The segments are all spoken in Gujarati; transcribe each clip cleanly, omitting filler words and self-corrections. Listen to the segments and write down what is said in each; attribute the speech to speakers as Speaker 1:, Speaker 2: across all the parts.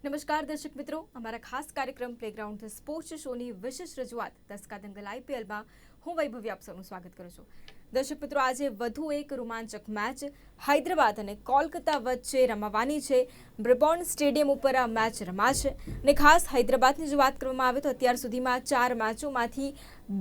Speaker 1: નમસ્કાર દર્શક મિત્રો, અમારા ખાસ કાર્યક્રમ પ્લેગ્રાઉન્ડ ધ સ્પોર્ટ્સ શોની વિશેષ રજૂઆત 10 કા દંગલ આઈપીએલમાં હું વૈભવી આપ સૌનું સ્વાગત કરું છું. દર્શક મિત્રો, આજે વધુ એક રોમાંચક મેચ હૈદરાબાદ અને કોલકાતા વચ્ચે રમવાની છે. બ્રિબોર્ન સ્ટેડિયમ ઉપર આ મેચ રમાશે અને ખાસ હૈદરાબાદની જો વાત કરવામાં આવે તો અત્યાર સુધીમાં 4 મેચોમાંથી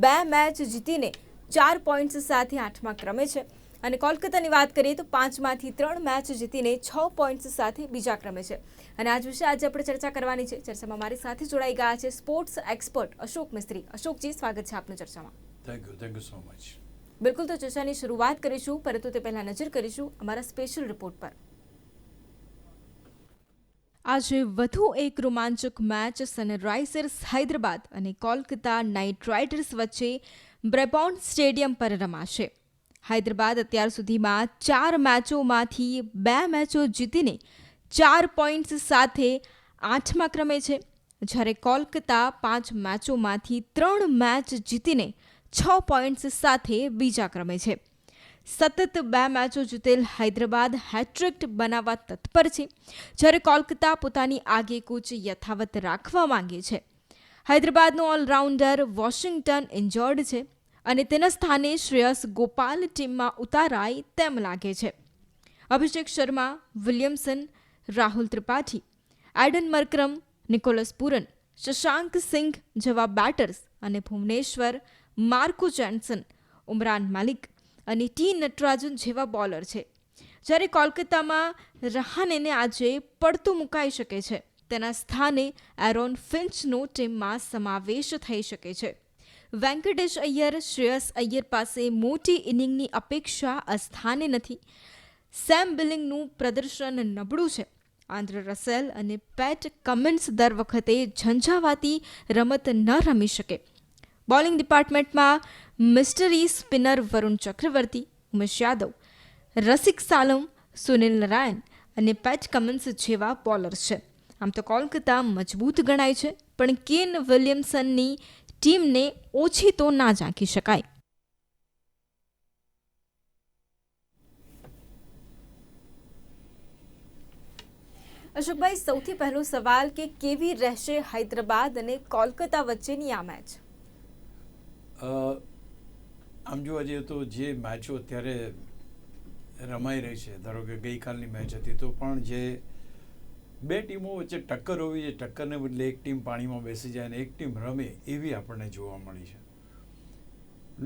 Speaker 1: 2 મેચ જીતીને 4 પોઈન્ટ્સ સાથે 8મા ક્રમે છે અને કોલકાતાની વાત કરીએ તો 5માંથી 3 મેચ જીતીને 6 પોઈન્ટ્સ સાથે બીજા ક્રમે છે. અને આજ વિશે આજે આપણે ચર્ચા કરવાની છે. ચર્ચામાં મારી સાથે જોડાઈ ગયા છે સ્પોર્ટ્સ એક્સપર્ટ અશોક મિસ્ત્રી. અશોકજી, સ્વાગત છે આપનું ચર્ચામાં.
Speaker 2: Thank you so much.
Speaker 1: બિલકુલ, તો ચર્ચાની શરૂઆત કરીશું, પરંતુ તે પહેલા નજર કરીશું અમારા સ્પેશિયલ રિપોર્ટ પર. આજે વધુ એક રોમાંચક મેચ સનરાઇઝર્સ હૈદરાબાદ અને કોલકાતા નાઇટ રાઇડર્સ વચ્ચે બ્રેબોર્ન સ્ટેડિયમ પર રમાશે. હૈદરાબાદ અત્યાર સુધીમાં 4 મેચોમાંથી 2 મેચો જીતીને 4 પોઈન્ટ્સ સાથે 8મા ક્રમે છે, જ્યારે કોલકાતા 5 મેચોમાંથી 3 મેચ જીતીને 6 પોઈન્ટ્સ સાથે બીજા ક્રમે છે. સતત 2 મેચો જીતેલ હૈદરાબાદ હેટ્રિક બનાવવા તત્પર છે, જ્યારે કોલકાતા પોતાની આગેકૂચ યથાવત રાખવા માંગે છે. હૈદરાબાદનો ઓલરાઉન્ડર વોશિંગ્ટન ઇન્જર્ડ છે અને તેના સ્થાને શ્રેયસ ગોપાલ ટીમમાં ઉતારાય તેમ લાગે છે. Abhishek Sharma, Williamson, Rahul Tripathi, Aiden Markram, Nicholas Pooran, Shashank Singh જેવા બેટર્સ અને ભુવનેશ્વર, માર્કો જેન્સન, ઉમરાન મલિક અને ટી નટરાજન જેવા બોલર છે. જ્યારે કોલકાતામાં રહાનેને આજે પડતું મુકાઈ શકે છે. તેના સ્થાને એરોન ફિન્ચનો ટીમમાં સમાવેશ થઈ શકે છે. વેંકટેશ અય્યર, શ્રેયસ અય્યર પાસે મોટી ઇનિંગની અપેક્ષા અસ્થાને નથી. સેમ બિલિંગનું પ્રદર્શન નબળું છે. આંદ્રે રસેલ અને પેટ કમિન્સ દર વખતે ઝંઝાવાતી રમત ન રમી શકે. બોલિંગ ડિપાર્ટમેન્ટમાં મિસ્ટરી સ્પિનર વરુણ ચક્રવર્તી, ઉમેશ યાદવ, રસિક સાલમ, સુનિલ નારાયણ અને પેટ કમિન્સ જેવા બોલર્સ છે. આમ તો કોલકાતા મજબૂત ગણાય છે, પણ કેન વિલિયમસનની ટીમને ઓછી તો ના ઝાંકી શકાય. અશોકભાઈ, સૌથી પહેલો સવાલ કે કેવી રહેશે હૈદરાબાદ અને કોલકાતા વચ્ચેની આ મેચ?
Speaker 2: આમ જોવા જઈએ તો જે મેચો અત્યારે રમાઈ રહી છે, ધારો કે ગઈકાલની મેચ હતી, તો પણ જે 2 ટીમો વચ્ચે ટક્કર હોવી છે, ટક્કરને બદલે એક ટીમ પાણીમાં બેસી જાય અને એક ટીમ રમે, એવી આપણને જોવા મળી છે.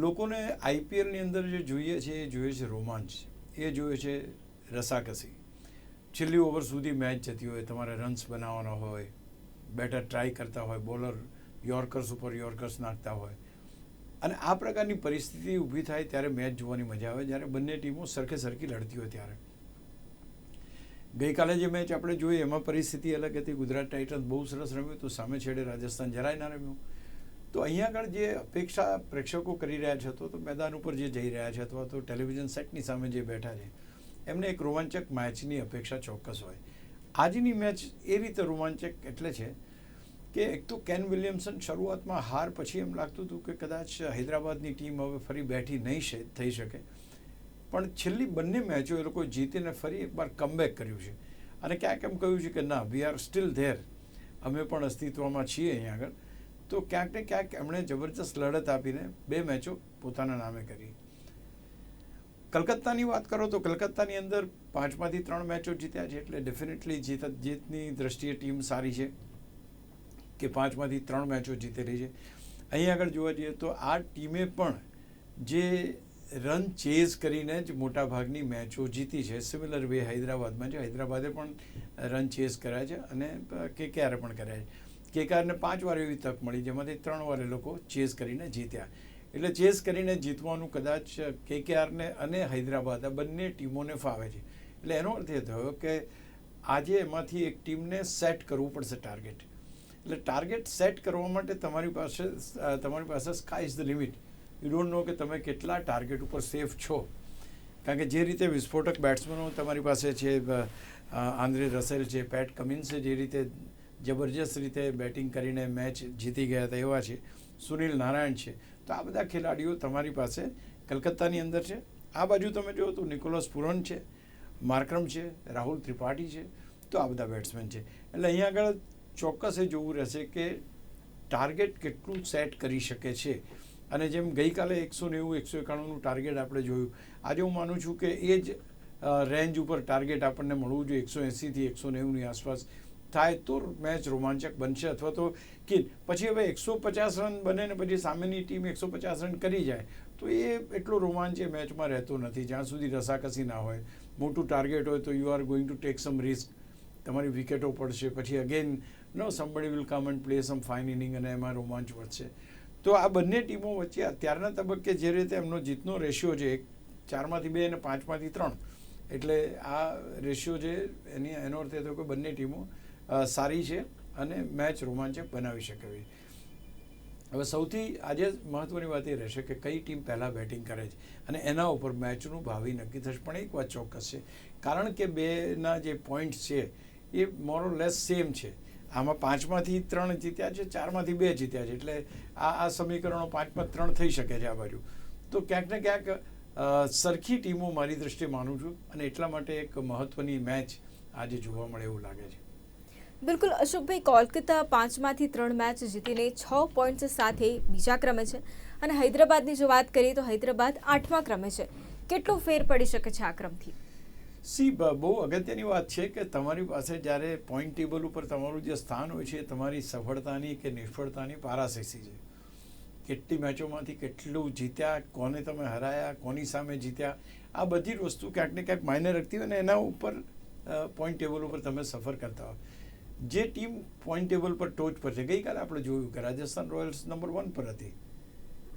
Speaker 2: લોકોને આઈપીએલની અંદર જે જોઈએ છે એ જોઈએ છે રોમાંચ, એ જોઈએ છે રસાકસી. છેલ્લી ઓવર સુધી મેચ જતી હોય, તમારે રન્સ બનાવવાના હોય, બેટર ટ્રાય કરતા હોય, બોલર યોર્કર્સ ઉપર યોર્કર્સ નાખતા હોય, અને આ પ્રકારની પરિસ્થિતિ ઊભી થાય ત્યારે મેચ જોવાની મજા આવે, જ્યારે બંને ટીમો સરખે સરખી લડતી હોય ત્યારે. ગઈકાલે જે મેચ આપણે જોઈ એમાં પરિસ્થિતિ અલગ હતી. ગુજરાત ટાઇટન્સ બહુ સરસ રમ્યું, તો સામે છેડે રાજસ્થાન જરાય ના રમ્યું. તો અહીંયા આગળ જે અપેક્ષા પ્રેક્ષકો કરી રહ્યા છે, તો મેદાન ઉપર જે જઈ રહ્યા છે અથવા તો ટેલિવિઝન સેટની સામે જે બેઠા છે, એમને એક રોમાંચક મેચની અપેક્ષા ચોક્કસ હોય. આજની મેચ એ રીતે રોમાંચક એટલે છે કે એક તો કેન વિલિયમસન શરૂઆતમાં હાર પછી એમ લાગતું હતું કે કદાચ હૈદરાબાદની ટીમ હવે ફરી બેઠી નહીં થઈ શકે, પણ છેલ્લી બંને મેચો એ લોકો જીતીને ફરી એકવાર કમબેક કર્યું છે અને ક્યાંક એમ કહ્યું છે કે ના, વી આર સ્ટીલ ધેર, અમે પણ અસ્તિત્વમાં છીએ અહીંયા આગળ. તો ક્યાંક ને ક્યાંક એમણે જબરજસ્ત લડત આપીને 2 મેચો પોતાના નામે કરી. કલકત્તાની વાત કરો તો કલકત્તાની અંદર 5માંથી 3 મેચો જીત્યા છે, એટલે ડેફિનેટલી જીતની દ્રષ્ટિએ ટીમ સારી છે કે 5માંથી 3 મેચો જીતેલી છે. અહીં આગળ જોવા જઈએ તો આ ટીમે પણ જે રન ચેઝ કરીને જ મોટાભાગની મેચો જીતી છે. સિમિલર વે હૈદરાબાદમાં છે, હૈદરાબાદે પણ રન ચેઝ કર્યા છે અને કેકેઆરે પણ કર્યા છે. કેકેઆરને 5 વાર એવી તક મળી, જેમાંથી 3 વાર એ લોકો ચેઝ કરીને જીત્યા. એટલે ચેઝ કરીને જીતવાનું કદાચ કેકેઆરને અને હૈદરાબાદ આ બંને ટીમોને ફાવે છે. એટલે એનો અર્થ એ થયો કે આજે એમાંથી એક ટીમને સેટ કરવું પડશે ટાર્ગેટ. એટલે ટાર્ગેટ સેટ કરવા માટે તમારી પાસે sky is the limit. You don't know કે તમે કેટલા ટાર્ગેટ ઉપર સેફ છો. કારણ કે જે રીતે વિસ્ફોટક બેટ્સમેનો તમારી પાસે છે, આંદ્રે રસેલ છે, પેટ કમિન્સે જે રીતે જબરજસ્ત રીતે બેટિંગ કરીને મેચ જીતી ગયા હતા એવા છે, સુનિલ નારાયણ છે, તો આ બધા ખેલાડીઓ તમારી પાસે કલકત્તાની અંદર છે. આ બાજુ તમે જુઓ તો નિકોલસ પુરન છે, માર્કરમ છે, રાહુલ ત્રિપાઠી છે, તો આ બધા બેટ્સમેન છે. એટલે અહીંયા આગળ ચોક્કસ એ જોવું રહેશે કે ટાર્ગેટ કેટલું સેટ કરી શકે છે. અને જેમ ગઈકાલે 190 191નું ટાર્ગેટ આપણે જોયું, આજે હું માનું છું કે એ જ રેન્જ ઉપર ટાર્ગેટ આપણને મળવું જોઈએ. 180થી 190ની આસપાસ થાય તો મેચ રોમાંચક બનશે. અથવા તો કે પછી હવે 150 રન બને ને પછી સામેની ટીમ 150 રન કરી જાય તો એ એટલો રોમાંચ એ મેચમાં રહેતો નથી જ્યાં સુધી રસાકસી ના હોય. મોટું ટાર્ગેટ હોય તો you are going to take some risk, તમારી વિકેટો પડશે, પછી again somebody will come and play some fine inning અને એમાં રોમાંચ વધશે. તો આ બંને ટીમો વચ્ચે અત્યારના તબક્કે જે રીતે એમનો જીતનો રેશિયો છે 4માંથી 2 અને 5માંથી 3, એટલે આ રેશિયો છે એનો અર્થ એ થયો કે બંને ટીમો સારી છે અને મેચ રોમાંચક બનાવી શકે એવી. હવે સૌથી આજે મહત્ત્વની વાત એ રહેશે કે કઈ ટીમ પહેલાં બેટિંગ કરે છે અને એના ઉપર મેચનું ભાવિ નક્કી થશે. પણ એક વાત ચોક્કસ છે, કારણ કે બેના જે પોઈન્ટ્સ છે એ મોર ઓર લેસ સેમ છે. આમાં 5માંથી 3 જીત્યા છે, 4માંથી 2 જીત્યા છે. એટલે આ સમીકરણો 5માં 3 થઈ શકે છે આ બાજુ. તો ક્યાંક ને ક્યાંક સરખી ટીમો મારી દૃષ્ટિએ માનું છું અને એટલા માટે એક મહત્ત્વની મેચ આજે જોવા મળે એવું લાગે છે.
Speaker 1: બિલકુલ અશોકભાઈ, કોલકાતા 5માંથી 3 મેચ જીતીને 6 પોઈન્ટ્સ સાથે બીજા ક્રમે છે અને હૈદરાબાદની જો વાત કરીએ તો હૈદરાબાદ 8મા ક્રમે છે. કેટલો ફેર પડી શકે છે આ ક્રમથી?
Speaker 2: બહુ અગત્યની વાત છે કે તમારી પાસે જ્યારે પોઈન્ટ ટેબલ ઉપર તમારું જે સ્થાન હોય છે એ તમારી સફળતાની કે નિષ્ફળતાની પારાશેસી છે. કેટલી મેચોમાંથી કેટલું જીત્યા, કોને તમે હરાયા, કોની સામે જીત્યા, આ બધી જ વસ્તુ ક્યાંક ને ક્યાંક માયને રાખતી હોય અને એના ઉપર પોઈન્ટ ટેબલ ઉપર તમે સફર કરતા હોય. જે ટીમ પોઈન્ટ ટેબલ પર ટોચ પર છે, ગઈકાલે આપણે જોયું કે રાજસ્થાન રોયલ્સ નંબર 1 પર હતી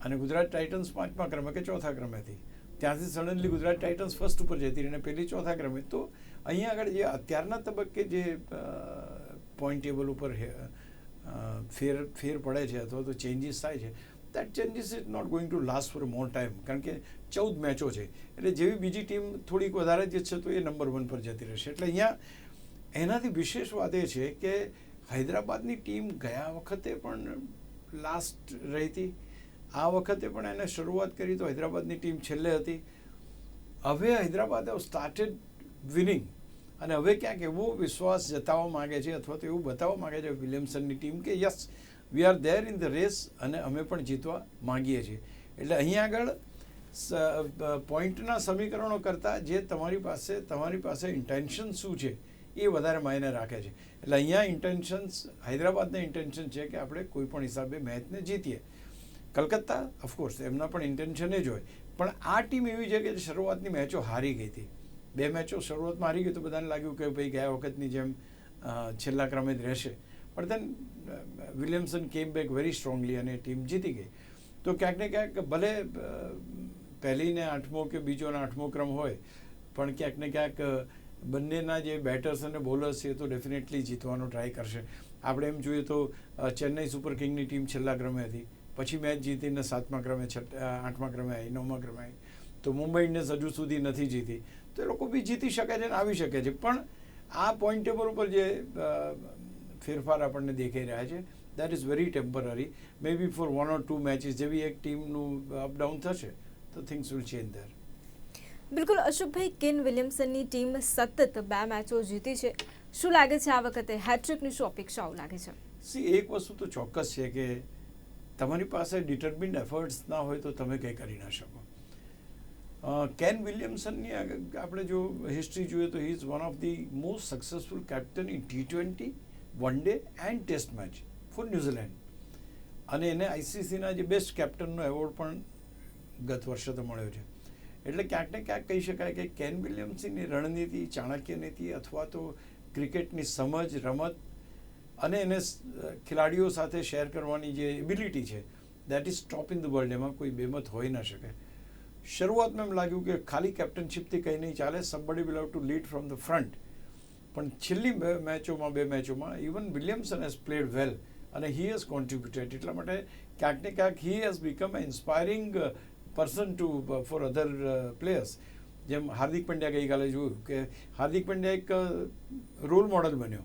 Speaker 2: અને ગુજરાત ટાઇટન્સ 5મા ક્રમે કે 4થા ક્રમે હતી. ત્યાંથી સડનલી ગુજરાત ટાઇટન્સ ફર્સ્ટ ઉપર જતી અને પેલી 4થા ક્રમે. તો અહીંયા આગળ જે અત્યારના તબક્કે જે પોઈન્ટ ટેબલ ઉપર ફેર પડે છે અથવા તો ચેન્જીસ થાય છે, that changes is not going to last for more time. કારણ કે 14 મેચો છે એટલે જેવી બીજી ટીમ થોડીક વધારે જીતશે તો એ નંબર 1 પર જતી રહેશે. એટલે અહીંયા એનાથી વિશેષ વાત એ છે કે હૈદરાબાદની ટીમ ગયા વખતે પણ લાસ્ટ રહી હતી, આ વખતે પણ એને શરૂઆત કરી તો હૈદરાબાદની ટીમ છેલ્લે હતી. હવે હૈદરાબાદ સ્ટાર્ટેડ વિનિંગ અને હવે ક્યાંક એવો વિશ્વાસ જતાવવા માગે છે અથવા તો એવું બતાવવા માગે છે વિલિયમસનની ટીમ કે yes we are there in the race અને અમે પણ જીતવા માગીએ છીએ. એટલે અહીંયા આગળ પોઈન્ટના સમીકરણો કરતાં જે તમારી પાસે ઇન્ટેન્શન શું છે એ વધારે માયને રાખે છે. એટલે અહીંયા ઇન્ટેન્શન્સ, હૈદરાબાદના ઇન્ટેન્શન છે કે આપણે કોઈ પણ હિસાબે મેચને જીતીએ. કલકત્તા ઓફકોર્સ એમના પણ ઇન્ટેન્શન જ હોય, પણ આ ટીમ એવી છે કે શરૂઆતની મેચો હારી ગઈ હતી. 2 મેચો શરૂઆતમાં હારી ગઈ તો બધાને લાગ્યું કે ભાઈ ગયા વખતની જેમ છેલ્લા ક્રમે જ રહેશે. પણ then Williamson came back very strongly અને ટીમ જીતી ગઈ. તો ક્યાંક ને ક્યાંક ભલે પહેલીને 8મો કે બીજો ને 8મો ક્રમ હોય પણ ક્યાંક ને ક્યાંક બંનેના જે બેટર્સ અને બોલર્સ છે તો ડેફિનેટલી જીતવાનો ટ્રાય કરશે. આપણે એમ જોઈએ તો ચેન્નઈ સુપર કિંગની ટીમ છેલ્લા ક્રમે હતી, પછી મેચ જીતીને 7મા ક્રમે 8મા ક્રમે આવી, 9મા ક્રમે આવી. તો મુંબઈ ઇન્ડિયન્સ હજુ સુધી નથી જીતી. તો એ લોકો બી જીતી શકે છે અને આવી શકે છે. પણ આ પોઈન્ટ ટેબલ ઉપર જે ફેરફાર આપણને દેખાઈ રહ્યા છે that is very temporary. May be for 1 or 2 matches જેવી એક ટીમનું અપડાઉન થશે તો થિંગ્સ વિલ ચેન્જ ધેર.
Speaker 1: બિલકુલ અશોકભાઈ, કેન વિલિયમસનની ટીમ સતત 2 મેચો જીતી છે. શું લાગે છે આ વખતે હેટ્રિકની શું અપેક્ષાઓ લાગે છે?
Speaker 2: એક વસ્તુ તો ચોક્કસ છે કે તમારી પાસે ડિટર્મિન્ડ એફર્ટ્સ ના હોય તો તમે કંઈ કરી ના શકો. કેન વિલિયમસનની આપણે જો હિસ્ટ્રી જોઈએ તો he is one of the most successful captain in T20, one day and test match for New Zealand. અને એને ICCના જે બેસ્ટ કેપ્ટનનો એવોર્ડ પણ ગત વર્ષે તો મળ્યો છે. એટલે ક્યાંક ને ક્યાંક કહી શકાય કે કેન વિલિયમસનની રણનીતિ, ચાણક્ય નીતિ અથવા તો ક્રિકેટની સમજ, રમત અને એને ખેલાડીઓ સાથે શેર કરવાની જે એબિલિટી છે that is top in the world. એમાં કોઈ બેમત હોઈ ન શકે. શરૂઆતમાં એમ લાગ્યું કે ખાલી કેપ્ટનશીપથી કંઈ નહીં ચાલે, somebody will have to lead from the front. પણ છેલ્લી 2 મેચોમાં ઇવન વિલિયમસન હેઝ પ્લેડ વેલ અને હી હેઝ કોન્ટ્રીબ્યુટેડ. એટલા માટે ક્યાંક ને ક્યાંક he has become A inspiring person four other players. જેમ હાર્દિક પંડ્યા ગઈકાલે જોયું કે હાર્દિક પંડ્યા એક રોલ મોડલ બન્યો.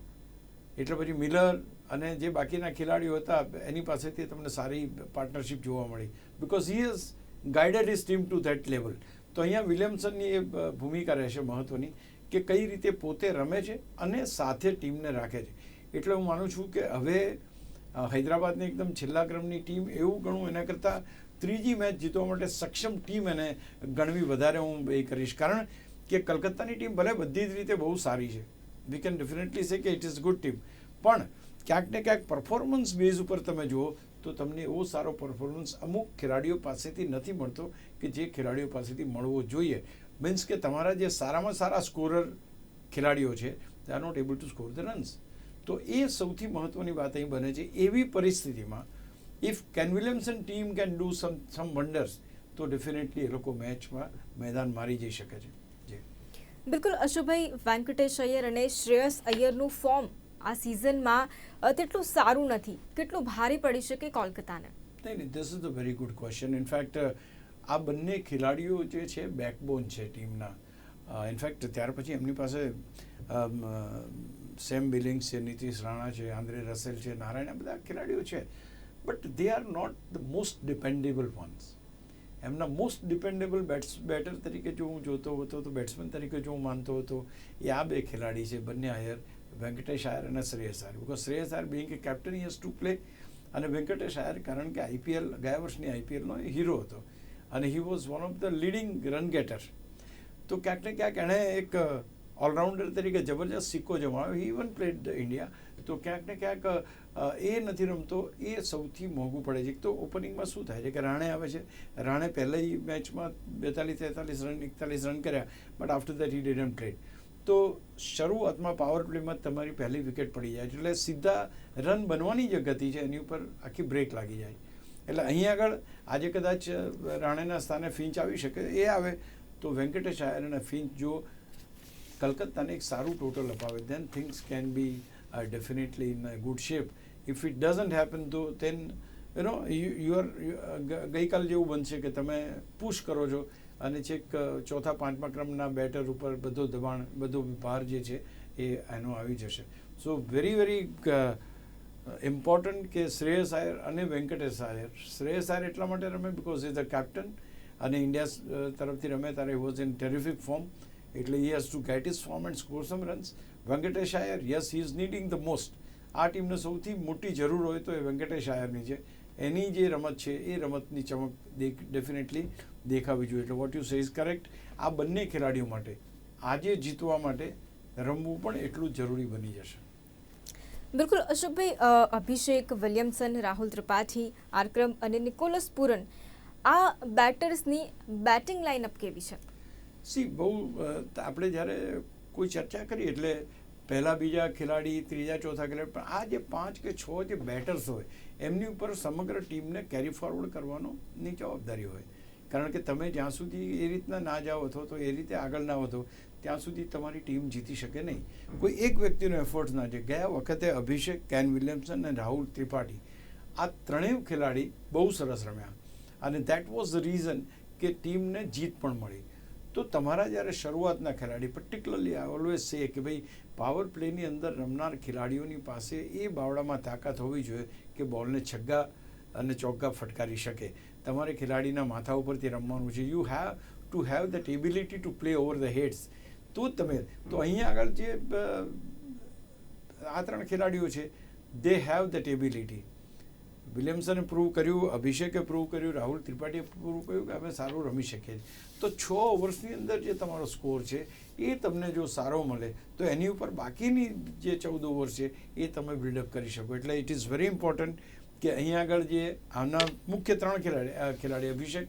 Speaker 2: એટલે પછી મિલર અને જે બાકીના ખેલાડીઓ હતા એની પાસેથી તમને સારી પાર્ટનરશિપ જોવા મળી because he has guided his team two that level. તો અહીંયા વિલિયમસનની એ ભૂમિકા રહેશે મહત્ત્વની કે કઈ રીતે પોતે રમે છે અને સાથે ટીમને રાખે છે. એટલે હું માનું છું કે હવે હૈદરાબાદની એકદમ છેલ્લા ક્રમની ટીમ એવું ગણું, એના કરતાં ત્રીજી મેચ જીતવા માટે સક્ષમ ટીમ એને ગણવી વધારે હું એ કરીશ. કારણ કે કલકત્તાની ટીમ ભલે બધી જ રીતે બહુ સારી છે, વી કેન ડેફિનેટલી સે કે ઇટ ઇઝ ગુડ ટીમ, પણ ક્યાંક ને ક્યાંક પરફોર્મન્સ બેઝ ઉપર તમે જુઓ તો તમને એવો સારો પરફોર્મન્સ અમુક ખેલાડીઓ પાસેથી નથી મળતો કે જે ખેલાડીઓ પાસેથી મળવો જોઈએ. મીન્સ કે તમારા જે સારામાં સારા સ્કોરર ખેલાડીઓ છે they are not able to score the runs. તો એ સૌથી મહત્ત્વની વાત અહીં બને છે. એવી પરિસ્થિતિમાં if can Williamson team can do sum wonders તો ડેફિનેટલી એ લોકો મેચમાં મેદાન મારી જઈ શકે છે. જી
Speaker 1: બિલકુલ અશોકભાઈ, વેંકટેશ અય્યર અને શ્રેયસ અય્યરનું ફોર્મ આ સિઝનમાં તેટલું સારું નથી. કેટલું ભારે પડી શકે કોલકાતાને?
Speaker 2: નહીં, this is a very good question. In fact આ બંને ખેલાડીઓ જે છે બેકબોન છે ટીમના. ઇનફેક્ટ ત્યાર પછી એમની પાસે સેમ બિલિંગ્સ છે, નીતિશ રાણા છે, આંદ્રે રસેલ છે, નારાયણ, આ બધા ખેલાડીઓ છે. But they are not the most dependable ones. એમના મોસ્ટ ડિપેન્ડેબલ બેટર તરીકે જો હું જોતો હતો, તો બેટ્સમેન તરીકે જો હું માનતો હતો, એ આ બે ખેલાડી છે, બંને આયર, વેંકટેશ આયર અને Shreyas Iyer. Because Shreyas Iyer Bing A captain he has to play, અને વેંકટેશ આયર કારણ કે આઈપીએલ ગયા વર્ષની આઈપીએલનો હીરો હતો અને he was one of the leading run getter. તો ક્યાંક ને ક્યાંક એણે એક ઓલરાઉન્ડર તરીકે જબરજસ્ત સિક્કો જમાવ્યો. હી ઇવન પ્લેડ ઇન્ડિયા. તો ક્યાંક ને ક્યાંક એ નથી રમતો, એ સૌથી મોંઘું પડે છે. તો ઓપનિંગમાં શું થાય છે કે રાણે આવે છે, રાણે પહેલી મેચમાં 42-43 રન 41 રન કર્યા, but after that he didn't played. તો શરૂઆતમાં પાવર પ્લેમાં તમારી પહેલી વિકેટ પડી જાય છે, એટલે સીધા રન બનવાની જે ગતિ છે એની ઉપર આખી બ્રેક લાગી જાય. એટલે અહીં આગળ આજે કદાચ રાણેના સ્થાને ફિંચ આવી શકે, એ આવે તો વેંકટેશ આયર અને ફિંચ જો કલકત્તાને એક સારું ટોટલ અપાવે, then things can be definitely in good shape. If it doesn't happen તો ધેન યુ આર ગઈકાલ જેવું બનશે કે તમે પુશ કરો છો અને છેક ચોથા પાંચમા ક્રમના બેટર ઉપર બધો દબાણ, બધો ભાર જે છે એ એનો આવી જશે. સો વેરી વેરી ઇમ્પોર્ટન્ટ કે શ્રેયસ આયર અને વેંકટેશ આયર. શ્રેયસ આયર એટલા માટે રમે બિકોઝ ઇઝ ધ કેપ્ટન અને ઇન્ડિયા તરફથી રમે ત્યારે he was in terrific form, એટલે he has to get his form and score some runs. Venkatesh Iyer, yes, he is needing the most. આ ટીમને સૌથી મોટી જરૂર હોય તો એ વેંકટેશ આયરની છે. એની જે રમત છે એ રમતની ચમક ડેફિનેટલી દેખાવી જોઈએ. એટલે what you say is correct. આ બંને ખેલાડીઓ માટે આજે જીતવા માટે રમવું પણ એટલું જ જરૂરી બની જશે.
Speaker 1: બિલકુલ અશોકભાઈ, અભિષેક વિલિયમસન, રાહુલ ત્રિપાઠી, આર્ક્રમ અને નિકોલસ પુરન, આ બેટર્સની બેટિંગ લાઇનઅપ કેવી છે?
Speaker 2: બહુ આપણે જ્યારે કોઈ ચર્ચા કરીએ એટલે પહેલા બીજા ખેલાડી, ત્રીજા ચોથા ખેલાડી, પણ આ જે 5 કે 6 જે બેટર્સ હોય એમની ઉપર સમગ્ર ટીમને કેરી ફોરવર્ડ કરવાની જવાબદારી હોય. કારણ કે તમે જ્યાં સુધી એ રીતના ના જાઓ અથવા તો એ રીતે આગળ ના વધો ત્યાં સુધી તમારી ટીમ જીતી શકે નહીં. કોઈ એક વ્યક્તિનો એફર્ટ્સ ના છે. ગયા વખતે અભિષેક, કેન વિલિયમસન અને રાહુલ ત્રિપાઠી આ ત્રણેય ખેલાડી બહુ સરસ રમ્યા અને દેટ વોઝ ધ રીઝન કે ટીમને જીત પણ મળી. તો તમારા જ્યારે શરૂઆતના ખેલાડી, પર્ટિક્યુલરલી આઈ ઓલવેઝ સે કે ભાઈ પાવર પ્લેની અંદર રમનાર ખેલાડીઓની પાસે એ બાવડામાં તાકાત હોવી જોઈએ કે બોલને છગ્ગા અને ચોગ્ગા ફટકારી શકે. તમારે ખેલાડીના માથા ઉપરથી રમવાનું છે. You have to have that ability to play over the heads. તો જ તમે, તો અહીંયા આગળ જે આ ત્રણ ખેલાડીઓ છે દે હેવ દેટ એબિલિટી. વિલિયમસને પ્રૂવ કર્યું, અભિષેકે પ્રૂવ કર્યું, રાહુલ ત્રિપાઠીએ પ્રૂવ કર્યું કે અમે સારું રમી શકીએ છીએ. તો 6 ઓવર્સની અંદર જે તમારો સ્કોર છે એ તમને જો સારો મળે તો એની ઉપર બાકીની જે 14 ઓવર છે એ તમે બિલ્ડઅપ કરી શકો. એટલે ઇટ ઇઝ વેરી ઇમ્પોર્ટન્ટ કે અહીંયા આગળ જે આના મુખ્ય 3 ખેલાડી અભિષેક,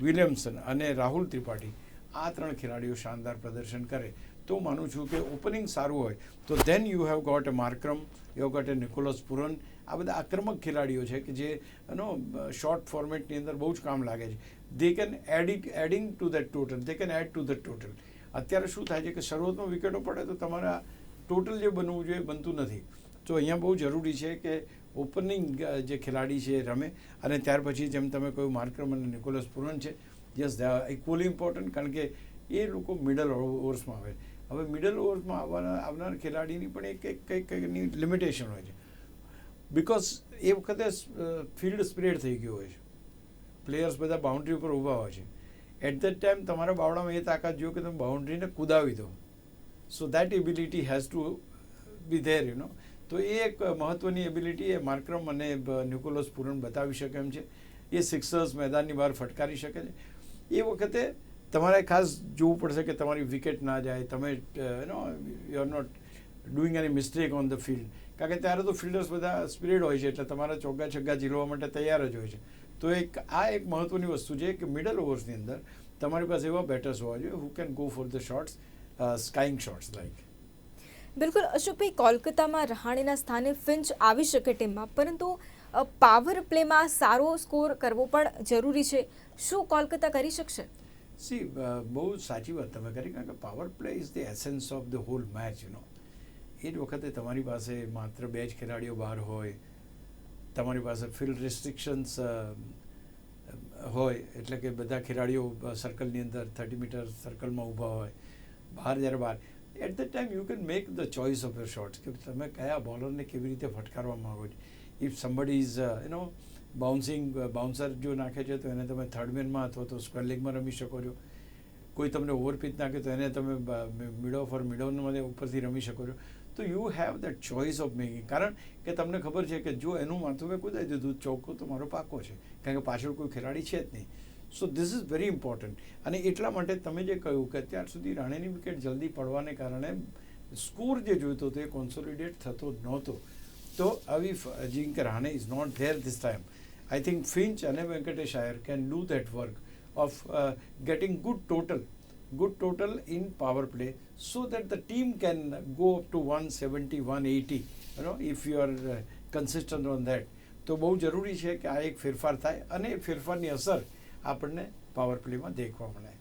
Speaker 2: વિલિયમસન અને રાહુલ ત્રિપાઠી, આ 3 ખેલાડીઓ શાનદાર પ્રદર્શન કરે તો માનું છું કે ઓપનિંગ સારું હોય તો then you have got a Markram, you have got a Nicholas Pooran. આ બધા આક્રમક ખેલાડીઓ છે કે જે શોર્ટ ફોર્મેટની અંદર બહુ જ કામ લાગે છે. They can adding to that total, they can add to that total. અત્યારે શું થાય છે કે શરૂઆતમાં વિકેટો પડે તો તમારા ટોટલ જે બનવું જોઈએ બનતું નથી. તો અહીંયા બહુ જરૂરી છે કે ઓપનિંગ જે ખેલાડી છે એ રમે અને ત્યાર પછી જેમ તમે કહ્યું માર્ક્રમ અને નિકોલસ પુરન છે, yes they are equally important કારણ કે એ લોકો મિડલ ઓવર્સમાં આવે. હવે મિડલ ઓવર્સમાં આવનાર ખેલાડીની પણ કંઈક લિમિટેશન હોય છે. બિકોઝ એ વખતે ફિલ્ડ સ્પ્રેડ થઈ ગયું હોય છે, પ્લેયર્સ બધા બાઉન્ડ્રી ઉપર ઊભા હોય છે. એટ ધેટ ટાઈમ તમારા બાવડામાં એ તાકાત જો કે તમે બાઉન્ડ્રીને કુદાવી દો so that ability has to be there તો એ એક મહત્ત્વની એબિલિટી એ માર્કરમ અને નિકોલસ પૂરન બતાવી શકે એમ છે. એ સિક્સર્સ મેદાનની બહાર ફટકારી શકે છે. એ વખતે તમારે ખાસ જોવું પડશે કે તમારી વિકેટ ના જાય, તમે you are not doing any mistake on the field, કારણ કે ત્યારે તો ફિલ્ડર્સ બધા સ્પિરિડ હોય છે, એટલે તમારા ચોગ્ગા છગ્ગા ઝીલવા માટે તૈયાર જ હોય છે. તો આ એક મહત્ત્વની વસ્તુ છે કે મિડલ ઓવર્સની અંદર તમારી પાસે એવા બેટર્સ હોવા જોઈએ who can go for the shots, skying shots like.
Speaker 1: બિલકુલ અશોકભાઈ, કોલકાતામાં રહાણેના સ્થાને ફિન્ચ આવી શકે ટીમમાં, પરંતુ પાવર પ્લેમાં સારો સ્કોર કરવો પણ જરૂરી છે. શું કોલકાતા કરી શકશે?
Speaker 2: બહુ સાચી વાત તમે કરી, કારણ કે power play is the essence of the whole match. એ જ વખતે તમારી પાસે માત્ર 2 જ ખેલાડીઓ બહાર હોય, તમારી પાસે ફિલ્ડ રિસ્ટ્રિક્શન્સ હોય, એટલે કે બધા ખેલાડીઓ સર્કલની અંદર 30 મીટર સર્કલમાં ઊભા હોય, બહાર at the time you can make the choice of your shots, કે તમે કયા બોલરને કેવી રીતે ફટકારવા માંગો છો. ઇફ સમબડી ઇઝ બાઉન્સર જો નાખે છે તો એને તમે થર્ડ મેનમાં અથવા તો સ્ક્વેર લેગમાં રમી શકો છો. કોઈ તમને ઓવરપિચ નાખે તો એને તમે મિડ ઓફ ઓર મિડ ઓનમાં ઉપરથી રમી શકો છો. તો you have that choice of making, કારણ કે તમને ખબર છે કે જો એનું માથું મેં કૂદાઈ દીધું ચોખ્ખો તો મારો પાકો છે, કારણ કે પાછળ કોઈ ખેલાડી છે જ નહીં. So this is very important. અને એટલા માટે તમે જે કહ્યું કે અત્યાર સુધી રાણેની વિકેટ જલ્દી પડવાને કારણે સ્કોર જે જોઈતો હતો એ કોન્સોલિડેટ થતો નહોતો. તો આવી Ajinkya Rahane is not there this time. I think Finch અને Venkatesh Iyer can do that work of getting good total in power play, so that the team can go up to 170, 180, if you are consistent on that. તો બહુ જરૂરી છે કે આ એક ફેરફાર થાય અને એ ફેરફારની અસર આપણને પાવર પ્લેમાં દેખવા મળે.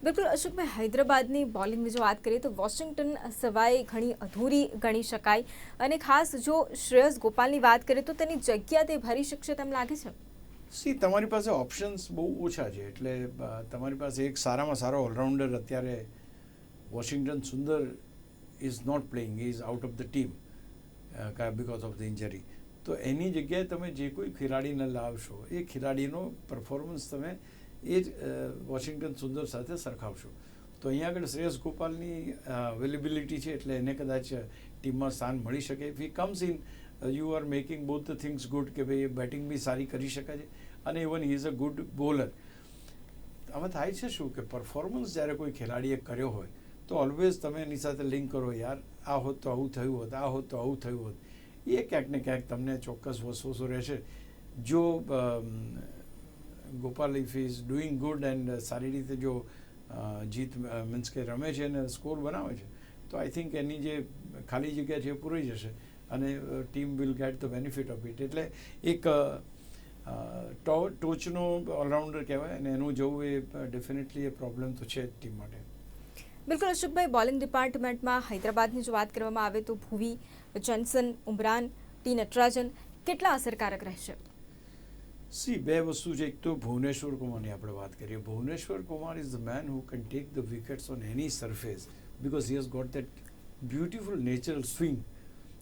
Speaker 1: બિલકુલ અશોકભાઈ, હૈદરાબાદની બોલિંગની જો વાત કરીએ તો વોશિંગ્ટન સવાઈ ઘણી અધૂરી ગણી શકાય, અને ખાસ જો શ્રેયસ ગોપાલની વાત કરીએ તો તેની જગ્યા તે ભરી શકશે તેમ લાગે છે?
Speaker 2: તમારી પાસે ઓપ્શન્સ બહુ ઓછા છે, એટલે તમારી પાસે એક સારામાં સારો ઓલરાઉન્ડર અત્યારે Washington Sundar is not playing, is out of the team because of the injury. તો એની જગ્યાએ તમે જે કોઈ ખેલાડીને લાવશો એ ખેલાડીનો પરફોર્મન્સ તમે એ જ વોશિંગ્ટન સુંદર સાથે સરખાવશો. તો અહીંયા આગળ શ્રેયસ ગોપાલની અવેલેબિલિટી છે, એટલે એને કદાચ ટીમમાં સ્થાન મળી શકે. If he comes in you are making both the things good, કે ભાઈ બેટિંગ બી સારી કરી શકે છે અને even he is a good bowler. આમાં થાય છે શું કે પરફોર્મન્સ જ્યારે કોઈ ખેલાડીએ કર્યો હોય તો ઓલવેઝ તમે એની સાથે લિંક કરો, યાર આ હોત તો આવું થયું હોત, આ હોત તો આવું થયું હોત. એ ક્યાંક ને ક્યાંક તમને ચોક્કસ વસવસો રહેશે. જો Gopal if is doing good and સારી રીતે જો જીત મીન્સ કે રમે છે અને સ્કોર બનાવે છે, તો આઈ થિંક એની જે ખાલી જગ્યા છે એ પૂરાઈ જશે અને team will get the benefit of it. એટલે એક ટોચનો ઓલરાઉન્ડર કહેવાય અને એનું જવું એ ડેફિનેટલી એ પ્રોબ્લેમ તો છે જ ટીમ માટે.
Speaker 1: બિલકુલ અશોકભાઈ, બોલિંગ ડિપાર્ટમેન્ટમાં હૈદરાબાદની જો વાત કરવામાં આવે તો ભુવી, જોન્સન, ઉમરાન, ટી નટરાજન કેટલા અસરકારક રહેશે?
Speaker 2: બે વસ્તુ છે. એક તો ભુવનેશ્વર કુમારની આપણે વાત કરીએ. Bhuvneshwar Kumar is the man who can take the wickets on any surface, because he has got that beautiful natural swing.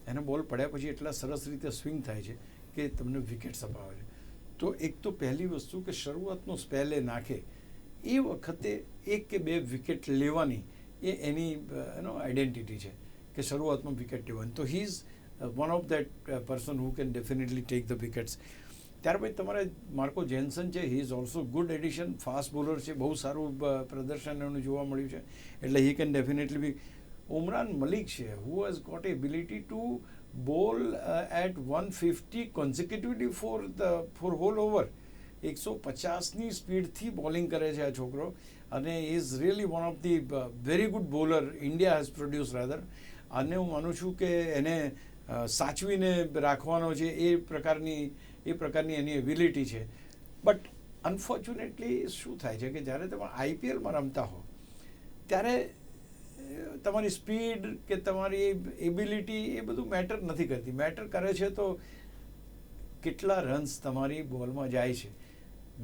Speaker 2: એને બોલ પડ્યા પછી એટલા સરસ રીતે સ્વિંગ થાય છે કે તમને વિકેટ્સ અપાવે છે. તો એક તો પહેલી વસ્તુ કે શરૂઆતનો સ્પેલ એ નાખે એ વખતે 1 કે 2 વિકેટ લેવાની એ એની આઈડેન્ટિટી છે કે શરૂઆતમાં વિકેટ લેવાની. તો he is one of that person who can definitely take the wickets. ત્યાર પછી તમારે માર્કો જેન્સન છે, he is also good addition, fast bowler છે, બહુ સારું પ્રદર્શન એનું જોવા મળ્યું છે, એટલે he can definitely be. Umran Malik છે, who has got ability to bowl at 150 consecutively for whole over. 150ની સ્પીડથી બોલિંગ કરે છે આ છોકરો, અને is really one of the very good bowler India has produce rather. અને હું માનું છું કે એને સાચવીને રાખવાનો છે એ પ્રકારની એની એબિલિટી છે. બટ અનફોર્ચ્યુનેટલી શું થાય છે કે જ્યારે તમે આઈપીએલમાં રમતા હો ત્યારે તમારી સ્પીડ કે તમારી એબિલિટી એ બધું મેટર નથી કરતી. મેટર કરે છે તો કેટલા રન્સ તમારી બોલમાં જાય છે.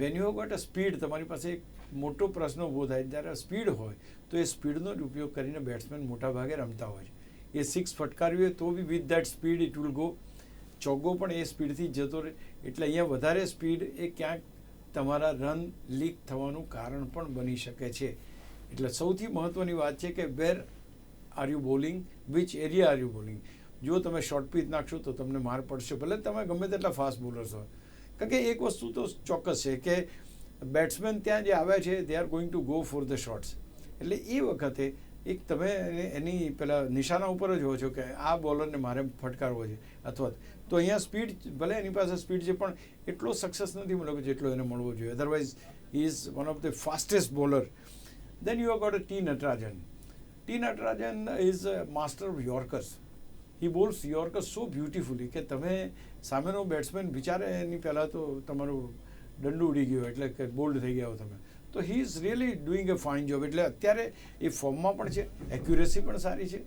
Speaker 2: When you got a speed, તમારી પાસે એક મોટો પ્રશ્ન ઊભો થાય. જ્યારે સ્પીડ હોય તો એ સ્પીડનો જ ઉપયોગ કરીને બેટ્સમેન મોટા ભાગે રમતા હોય છે. એ 6 ફટકારવી હોય તો be with that speed it will go. ચોગ્ગો પણ એ સ્પીડથી જતો રહે. એટલે અહીંયા વધારે સ્પીડ એ ક્યાંક તમારા રન લીક થવાનું કારણ પણ બની શકે છે. એટલે સૌથી મહત્ત્વની વાત છે કે where are you bowling, which area are you bowling. જો તમે શોર્ટ પિચ નાખશો તો તમને માર પડશે, ભલે તમે ગમે તેટલા ફાસ્ટ બોલર્સ હોય. કારણ કે એક વસ્તુ તો ચોક્કસ છે કે બેટ્સમેન ત્યાં જે આવ્યા છે they R going to go for the shots. એટલે એ વખતે એક તમે એની પેલા નિશાના ઉપર જ હો છો કે આ બોલરને મારે ફટકારવો છે, અથવા તો અહીંયા સ્પીડ, ભલે એની પાસે સ્પીડ છે પણ એટલો સક્સેસ નથી મળ્યો જેટલો એને મળવો જોઈએ. Otherwise he is one of the fastest bowler. Then you have got T Natarajan. T Natarajan is a master of yorkers. He bowls yorker so beautifully કે તમે સામેનો બેટ્સમેન વિચારે એની પહેલાં તો તમારું દંડુ ઉડી ગયો એટલે કે બોલ્ડ થઈ ગયા હો તમે. તો he is really doing a fine job. એટલે અત્યારે એ ફોર્મમાં પણ છે, એક્યુરેસી પણ સારી છે,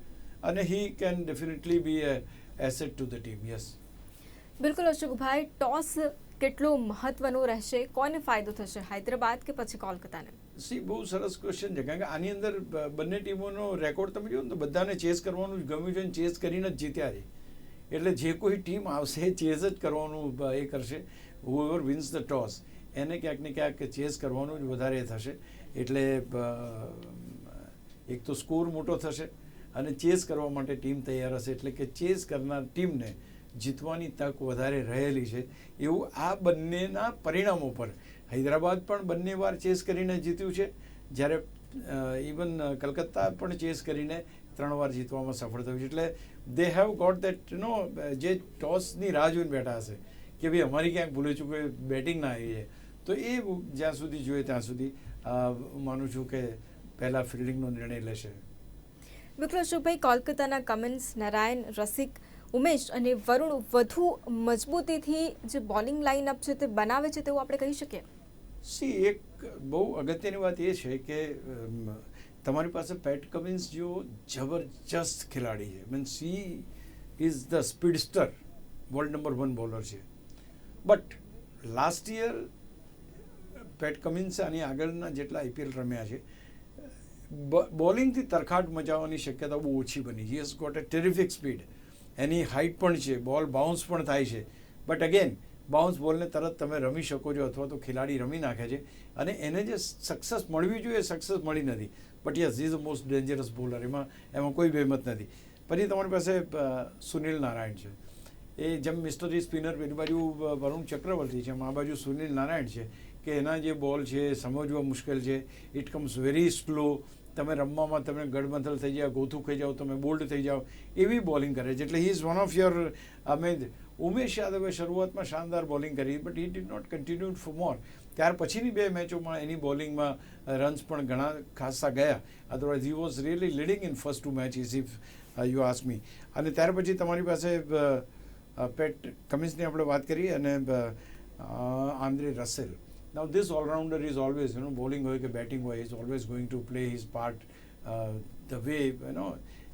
Speaker 2: અને he can definitely be a asset to the team. Yes,
Speaker 1: બિલકુલ અશોકભાઈ, ટોસ કેટલો મહત્વનો રહેશે? કોને ફાયદો થશે, હૈદરાબાદ કે પછી કોલકાતાને?
Speaker 2: સી, બહુ સરસ ક્વેશ્ચન છે, કારણ કે આની અંદર બંને ટીમોનો રેકોર્ડ તમે જુઓ ને તો બધાને ચેસ કરવાનું જ ગમ્યું છે અને ચેસ કરીને જ જીત્યા છે. એટલે જે કોઈ ટીમ આવશે ચેસ જ કરવાનું એ કરશે. હુએવર વિન્સ ધ ટોસ એને ક્યાંક ને ક્યાંક ચેસ કરવાનું જ વધારે થશે. એટલે એક તો સ્કોર મોટો થશે અને ચેસ કરવા માટે ટીમ તૈયાર હશે. એટલે કે ચેસ કરનાર ટીમને જીતવાની તક વધારે રહેલી છે એવું આ બંનેના પરિણામો પર. હૈદરાબાદ પણ બંને વાર ચેસ કરીને જીત્યું છે, જ્યારે ઇવન કલકત્તા પણ ચેસ કરીને 3 વાર જીતવામાં સફળ થયું છે. એટલે દે હેવ ગોટ દેટ જે ટોસની રાહ જોઈને બેઠા હશે કે ભાઈ અમારી ક્યાંક ભૂલે ચૂકે બેટિંગ ના આવી છે, તો એ જ્યાં સુધી જોઈએ ત્યાં સુધી માનું છું કે પહેલાં ફિલ્ડિંગનો નિર્ણય લેશે.
Speaker 1: બિલકુલ અશોકભાઈ, કોલકાતાના કમિન્સ, નારાયણ, રસિક, ઉમેશ અને વરુણ વધુ મજબૂતીથી જે બોલિંગ લાઇનઅપ છે તે બનાવે છે તેવું આપણે કહી શકીએ?
Speaker 2: સી, એક બહુ અગત્યની વાત એ છે કે તમારી પાસે પેટ કમિન્સ જેવો જબરજસ્ત ખેલાડી છે. Means she is the speedster, world number 1 bowler છે. But last year Pat Cummins આની આગળના જેટલા આઈપીએલ રમ્યા છે બોલિંગથી તરખાટ મચાવવાની શક્યતા બહુ ઓછી બની. He has got a terrific speed. એની હાઇટ પણ છે, બોલ બાઉન્સ પણ થાય છે. બટ અગેન બાઉન્સ બોલને તરત તમે રમી શકો છો અથવા તો ખેલાડી રમી નાખે છે, અને એને જે સક્સેસ મળવી જોઈએ સક્સેસ મળી નથી. But yes, he is a most dangerous bowler, એમાં કોઈ બેમત નથી. પછી તમારી પાસે સુનિલ નારાયણ છે. એ જેમ મિસ્ટરી સ્પિનર પેલી બાજુ વરુણ ચક્રવર્તી છે, આ બાજુ સુનિલ નારાયણ છે કે એના જે બોલ છે સમજવા મુશ્કેલ છે. It comes very slow. તમે રમવામાં તમે ગડમથલ થઈ જાઓ, ગોથું ખાઈ જાઓ, તમે બોલ્ડ થઈ જાઓ, એવી બોલિંગ કરે છે. એટલે he is one of your Umesh યાદવે શરૂઆતમાં શાનદાર બોલિંગ કરી, but he did not continued for more. ત્યાર પછીની 2 મેચોમાં એની બોલિંગમાં રન્સ પણ ઘણા ખાસા ગયા. Otherwise he was really leading in first 2 matches if you ask me. અને ત્યાર પછી તમારી પાસે પેટ કમિન્સની આપણે વાત કરીએ અને Andrei Russell. Now this all-rounder is always, bowling હોય કે batting હોય, is always going to play his part the way,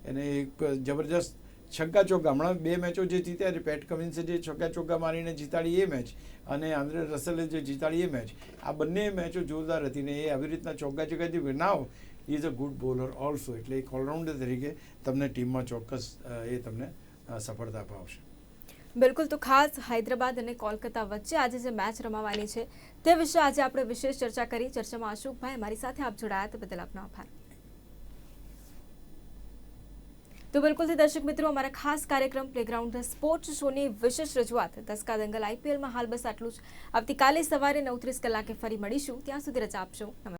Speaker 2: એને એક જબરજસ્ત છગ્ગા ચોગ્ગા, હમણાં 2 મેચો જે જીત્યા છે, પેટ કમિન્સે જે છગ્ગા ચોગ્ગા મારીને જીતાડી એ મેચ અને આંદ્રે રસેલે જે જીતાડી એ મેચ, આ બંને મેચો જોરદાર હતી ને એ આવી રીતના ચોગ્ગા ચોગ્ગાથી now is a good bowler also. એટલે એક ઓલરાઉન્ડર તરીકે તમને ટીમમાં ચોક્કસ એ તમને સફળતા અપાવશે.
Speaker 1: બિલકુલ, તો ખાસ હૈદરાબાદ અને કોલકાતા વચ્ચે આજે જે મેચ રમાવાની છે તે વિશે આજે આપણે વિશેષ ચર્ચા કરી. ચર્ચામાં અશોકભાઈ અમારી સાથે આપ જોડાયા તે બદલ આપનો આભાર. તો બિલકુલથી દર્શક મિત્રો, અમારા ખાસ કાર્યક્રમ પ્લેગ્રાઉન્ડ સ્પોર્ટ્સ શોની વિશેષ રજૂઆત દસકા દંગલ આઈપીએલમાં હાલ બસ આટલું જ. આવતીકાલે સવારે 9:30 કલાકે ફરી મળીશું. ત્યાં સુધી રજા આપશો. નમસ્કાર.